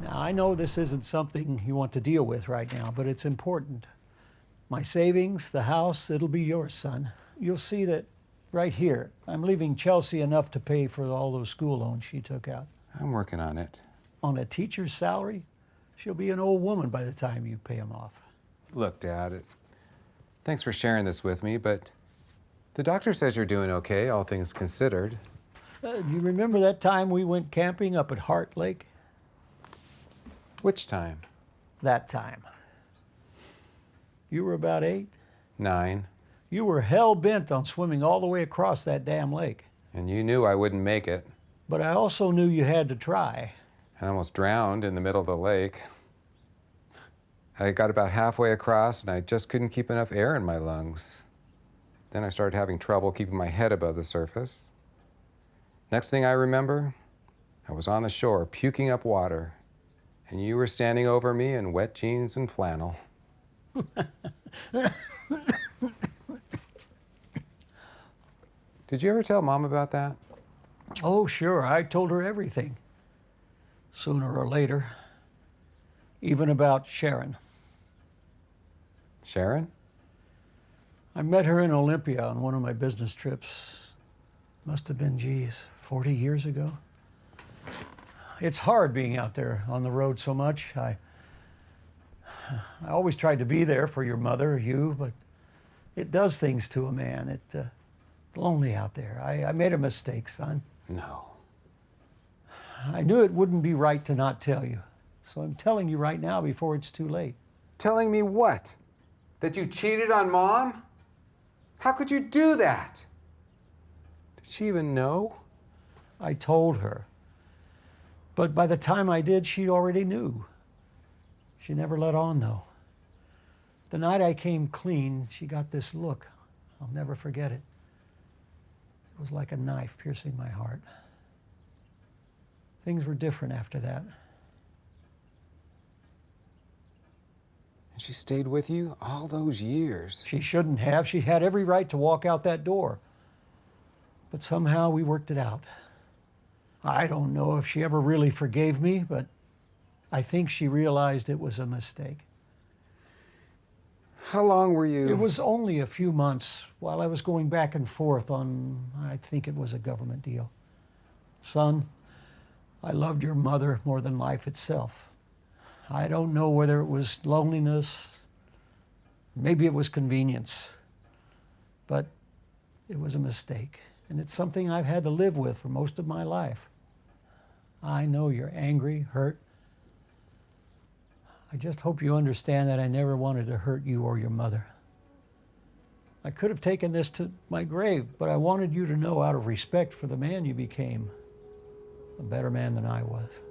Now, I know this isn't something you want to deal with right now, but it's important. My savings, the house, it'll be yours, son. You'll see that right here, I'm leaving Chelsea enough to pay for all those school loans she took out. I'm working on it. On a teacher's salary, she'll be an old woman by the time you pay them off. Look, Dad, thanks for sharing this with me, but the doctor says you're doing okay, all things considered. You remember that time we went camping up at Heart Lake? Which time? That time. You were about 8? 9. You were hell-bent on swimming all the way across that damn lake. And you knew I wouldn't make it. But I also knew you had to try. I almost drowned in the middle of the lake. I got about halfway across and I just couldn't keep enough air in my lungs. Then I started having trouble keeping my head above the surface. Next thing I remember, I was on the shore puking up water, and you were standing over me in wet jeans and flannel. Did you ever tell Mom about that? Oh, sure. I told her everything. Sooner or later. Even about Sharon. Sharon? I met her in Olympia on one of my business trips. Must have been, 40 years ago. It's hard being out there on the road so much. I always tried to be there for your mother, you, but it does things to a man. It's lonely out there. I made a mistake, son. No. I knew it wouldn't be right to not tell you, so I'm telling you right now before it's too late. Telling me what? That you cheated on Mom? How could you do that? Did she even know? I told her. But by the time I did, she already knew. She never let on, though. The night I came clean, she got this look. I'll never forget it. It was like a knife piercing my heart. Things were different after that. And she stayed with you all those years. She shouldn't have. She had every right to walk out that door. But somehow we worked it out. I don't know if she ever really forgave me, but I think she realized it was a mistake. How long were you? It was only a few months while I was going back and forth on, I think it was a government deal. Son, I loved your mother more than life itself. I don't know whether it was loneliness, maybe it was convenience, but it was a mistake. And it's something I've had to live with for most of my life. I know you're angry, hurt. I just hope you understand that I never wanted to hurt you or your mother. I could have taken this to my grave, but I wanted you to know out of respect for the man you became, a better man than I was.